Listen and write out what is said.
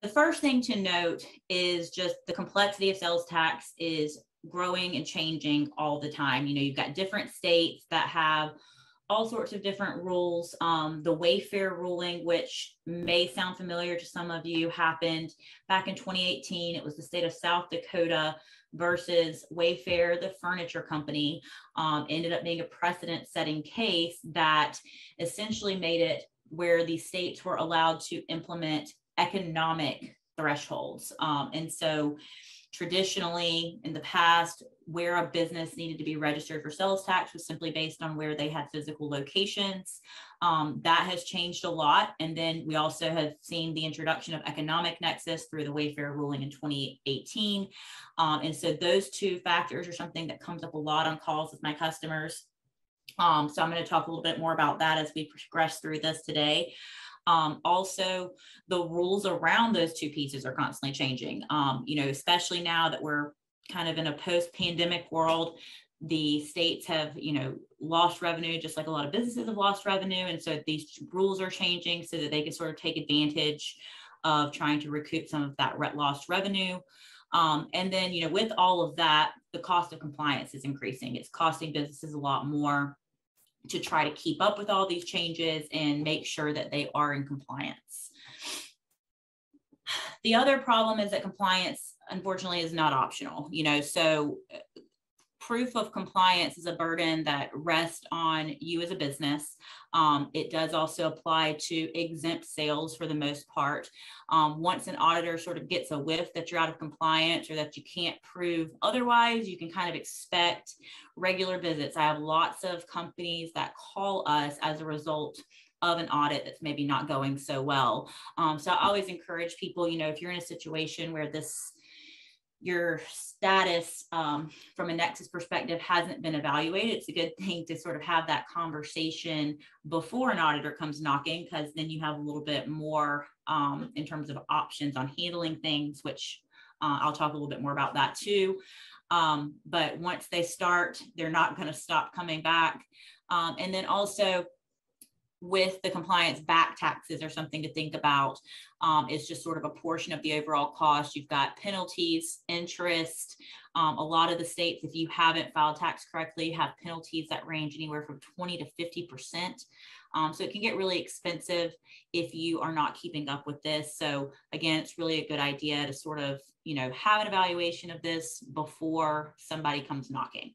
The first thing to note is just the complexity of sales tax is growing and changing all the time. You know, you've got different states that have all sorts of different rules. The Wayfair ruling, which may sound familiar to some of you, happened back in 2018. It was the state of South Dakota versus Wayfair, the furniture company. Ended up being a precedent-setting case that essentially made it where the states were allowed to implement economic thresholds. And so traditionally in the past, where a business needed to be registered for sales tax was simply based on where they had physical locations. That has changed a lot. And then we also have seen the introduction of economic nexus through the Wayfair ruling in 2018. And so those two factors are something that comes up a lot on calls with my customers. So I'm going to talk a little bit more about that as we progress through this today. Also, the rules around those two pieces are constantly changing, you know, especially now that we're kind of in a post-pandemic world. The states have, you know, lost revenue, just like a lot of businesses have lost revenue. And so these rules are changing so that they can sort of take advantage of trying to recoup some of that lost revenue. And then, you know, with all of that, the cost of compliance is increasing. It's costing businesses a lot more to try to keep up with all these changes and make sure that they are in compliance. The other problem is that compliance, unfortunately, is not optional. You know, so proof of compliance is a burden that rests on you as a business. It does also apply to exempt sales for the most part. Once an auditor sort of gets a whiff that you're out of compliance or that you can't prove otherwise, you can kind of expect regular visits. I have lots of companies that call us as a result of an audit that's maybe not going so well. So I always encourage people, you know, if you're in a situation where your status from a Nexus perspective hasn't been evaluated, it's a good thing to sort of have that conversation before an auditor comes knocking, because then you have a little bit more in terms of options on handling things, which I'll talk a little bit more about that too. But once they start, they're not going to stop coming back. And then also, with the compliance, back taxes are something to think about. It's just sort of a portion of the overall cost. You've got penalties, interest. A lot of the states, if you haven't filed tax correctly, have penalties that range anywhere from 20 to 50%. So it can get really expensive if you are not keeping up with this. So again, it's really a good idea to sort of, you know, have an evaluation of this before somebody comes knocking.